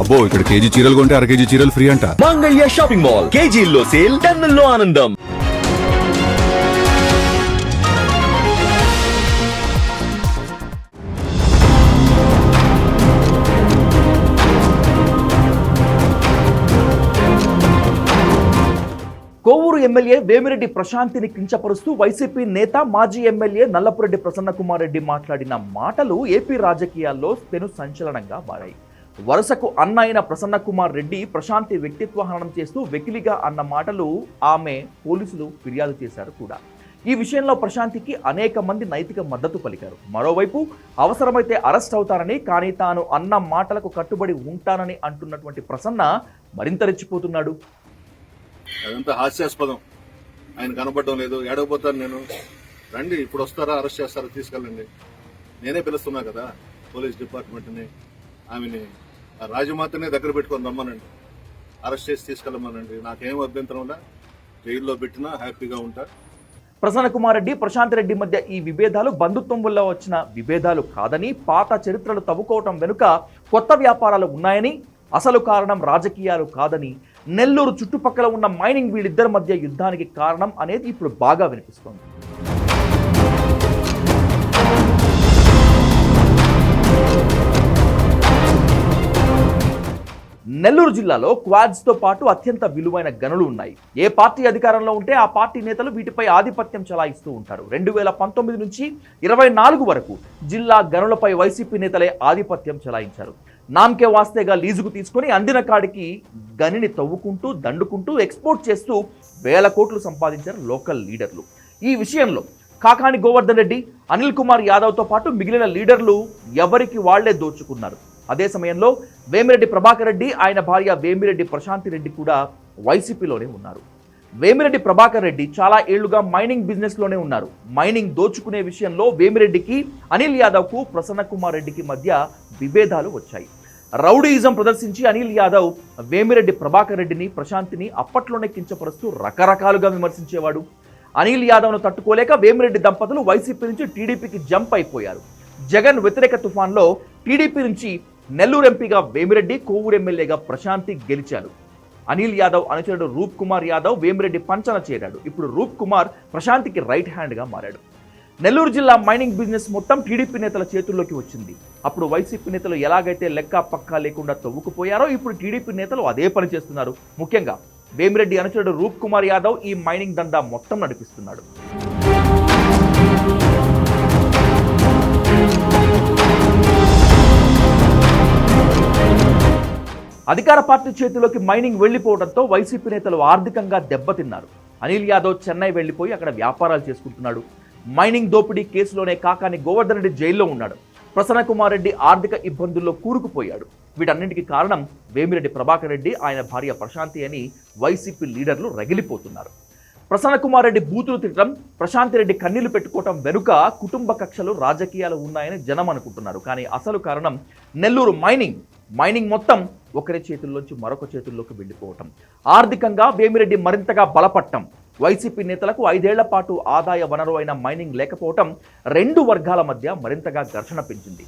అబ్బో ఇక్కడ కేజీ చీరలు కొంటే అర కేజీ చీరలు ఫ్రీ అంట. మంగళ్య షాపింగ్ మాల్ కేజీల్లో సేల్, టన్నుల్లో ఆనందం. కోవూరు ఎమ్మెల్యే వేమిరెడ్డి ప్రశాంతిని కించపరుస్తూ వైసీపీ నేత మాజీ ఎమ్మెల్యే నల్లపురెడ్డి ప్రసన్నకుమార్ రెడ్డి మాట్లాడిన మాటలు ఏపీ రాజకీయాల్లో పెను సంచలనంగా మారాయి. వరుసకు అన్న అయిన ప్రసన్నకుమార్ రెడ్డి ప్రశాంతి వ్యక్తిత్వ హననం చేస్తూ వెకిలిగా అన్న మాటలు ఆమె పోలీసులు ఫిర్యాదు చేశారు కూడా. ఈ విషయంలో ప్రశాంతికి అనేక మంది నైతిక మద్దతు పలికారు. మరోవైపు అవసరమైతే అరెస్ట్ అవుతారని, కానీ తాను అన్న మాటలకు కట్టుబడి ఉంటానని అంటున్నటువంటి ప్రసన్న మరింత రెచ్చిపోతున్నాడు. అదంతా హాస్యాస్పదం. ఆయన కనపడడం లేదు, ఏడవబోతాను నేను. రండి, ఇప్పుడు వస్తారా, అరెస్ట్ చేస్తారా, తీసుకెళ్ళండి. నేనే పిలుస్తున్నా కదా పోలీస్ డిపార్ట్మెంట్ని, ఆమెని రాజమాతనే దగ్గర పెట్టుకొని రమ్మనండి, అరెస్ట్ చేసి తీసుకెళ్ళమనండి. నాకేం అభ్యంతరంలా, జైల్లో పెట్టినా హ్యాపీగా ఉంటా. ప్రసన్నకుమార్ రెడ్డి, ప్రశాంత్ రెడ్డి మధ్య ఈ విభేదాలు బంధుత్వం వల్ల వచ్చిన విభేదాలు కాదని, పాత చరిత్రలు తవ్వుకోవటం వెనుక కొత్త వ్యాపారాలు ఉన్నాయని, అసలు కారణం రాజకీయాలు కాదని, నెల్లూరు చుట్టుపక్కల ఉన్న మైనింగ్ వీళ్ళిద్దరి మధ్య యుద్ధానికి కారణం అనేది ఇప్పుడు బాగా వినిపిస్తోంది. నెల్లూరు జిల్లాలో క్వాడ్స్తో పాటు అత్యంత విలువైన గనులు ఉన్నాయి. ఏ పార్టీ అధికారంలో ఉంటే ఆ పార్టీ నేతలు వీటిపై ఆధిపత్యం చెలాయిస్తూ ఉంటారు. 2019 నుంచి 24 వరకు జిల్లా గనులపై వైసీపీ నేతలే ఆధిపత్యం చెలాయించారు. నామకే వాస్తేగా లీజుకు తీసుకుని అందిన కాడికి గనిని తవ్వుకుంటూ, దండుకుంటూ, ఎక్స్పోర్ట్ చేస్తూ వేల కోట్లు సంపాదించారు లోకల్ లీడర్లు. ఈ విషయంలో కాకాని గోవర్ధన్ రెడ్డి, అనిల్ కుమార్ యాదవ్తో పాటు మిగిలిన లీడర్లు ఎవరికి వాళ్లే దోచుకున్నారు. అదే సమయంలో వేమిరెడ్డి ప్రభాకర్ రెడ్డి, ఆయన భార్య వేమిరెడ్డి ప్రశాంతి రెడ్డి కూడా వైసీపీలోనే ఉన్నారు. వేమిరెడ్డి ప్రభాకర్ రెడ్డి చాలా ఏళ్లుగా మైనింగ్ బిజినెస్లోనే ఉన్నారు. మైనింగ్ దోచుకునే విషయంలో వేమిరెడ్డికి, అనిల్ యాదవ్కు, ప్రసన్నకుమార్ రెడ్డికి మధ్య విభేదాలు వచ్చాయి. రౌడీయిజం ప్రదర్శించి అనిల్ యాదవ్ వేమిరెడ్డి ప్రభాకర్ రెడ్డిని, ప్రశాంతిని అప్పట్లోనే కించపరుస్తూ రకరకాలుగా విమర్శించేవాడు. అనిల్ యాదవ్ను తట్టుకోలేక వేమిరెడ్డి దంపతులు వైసీపీ నుంచి టీడీపీకి జంప్ అయిపోయారు. జగన్ వ్యతిరేక తుఫాన్లో టీడీపీ నుంచి నెల్లూరు ఎంపీగా వేమిరెడ్డి, కోవూరు ఎమ్మెల్యేగా ప్రశాంతి గెలిచారు. అనిల్ యాదవ్ అనుచరుడు రూప్ కుమార్ యాదవ్ వేమిరెడ్డి పంచన చేరాడు. ఇప్పుడు రూప్ కుమార్ ప్రశాంతికి రైట్ హ్యాండ్గా మారాడు. నెల్లూరు జిల్లా మైనింగ్ బిజినెస్ మొత్తం టీడీపీ నేతల చేతుల్లోకి వచ్చింది. అప్పుడు వైసీపీ నేతలు ఎలాగైతే లెక్క పక్కా లేకుండా తవ్వుకుపోయారో ఇప్పుడు టీడీపీ నేతలు అదే పని చేస్తున్నారు. ముఖ్యంగా వేమిరెడ్డి అనుచరుడు రూప్ కుమార్ యాదవ్ ఈ మైనింగ్ దందా మొత్తం నడిపిస్తున్నాడు. అధికార పార్టీ చేతిలోకి మైనింగ్ వెళ్లిపోవడంతో వైసీపీ నేతలు ఆర్థికంగా దెబ్బతిన్నారు. అనిల్ యాదవ్ చెన్నై వెళ్లిపోయి అక్కడ వ్యాపారాలు చేసుకుంటున్నాడు. మైనింగ్ దోపిడీ కేసులోనే కాకాని గోవర్ధన్ రెడ్డి జైల్లో ఉన్నాడు. ప్రసన్నకుమార్ రెడ్డి ఆర్థిక ఇబ్బందుల్లో కూరుకుపోయాడు. వీటన్నింటికి కారణం వేమిరెడ్డి ప్రభాకర్ రెడ్డి, ఆయన భార్య ప్రశాంతి అని వైసీపీ లీడర్లు రగిలిపోతున్నారు. ప్రసన్నకుమార్ రెడ్డి బూతులు తిట్టడం, ప్రశాంతి రెడ్డి కన్నీళ్లు పెట్టుకోవటం వెనుక కుటుంబ కక్షలు, రాజకీయాలు ఉన్నాయని జనం అనుకుంటున్నారు. కానీ అసలు కారణం నెల్లూరు మైనింగ్ మొత్తం ఒకరి చేతుల్లోంచి మరొక చేతుల్లోకి వెళ్ళిపోవటం, ఆర్థికంగా వేమిరెడ్డి మరింతగా బలపడటం, వైసీపీ నేతలకు 5 ఏళ్ల పాటు ఆదాయ వనరు అయిన మైనింగ్ లేకపోవటం రెండు వర్గాల మధ్య మరింతగా ఘర్షణ పెంచింది.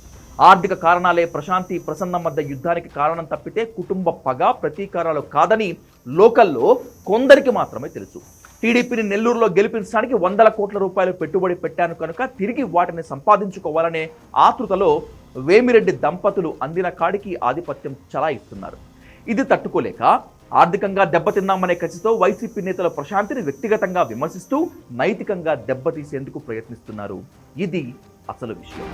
ఆర్థిక కారణాలే ప్రశాంతి, ప్రసన్న మధ్య యుద్ధానికి కారణం తప్పితే కుటుంబ పగ, ప్రతీకారాలు కాదని లోకల్లో కొందరికి మాత్రమే తెలుసు. టీడీపీని నెల్లూరులో గెలిపించడానికి 100 కోట్ల రూపాయలు పెట్టుబడి పెట్టాను కనుక తిరిగి వాటిని సంపాదించుకోవాలనే ఆతృతలో వేమిరెడ్డి దంపతులు అందిన కాడికి ఆధిపత్యం చలాయిస్తున్నారు. ఇది తట్టుకోలేక ఆర్థికంగా దెబ్బతిన్నామనే కసితో వైసీపీ నేతలు ప్రశాంతిని వ్యక్తిగతంగా విమర్శిస్తూ నైతికంగా దెబ్బతీసేందుకు ప్రయత్నిస్తున్నారు. ఇది అసలు విషయం.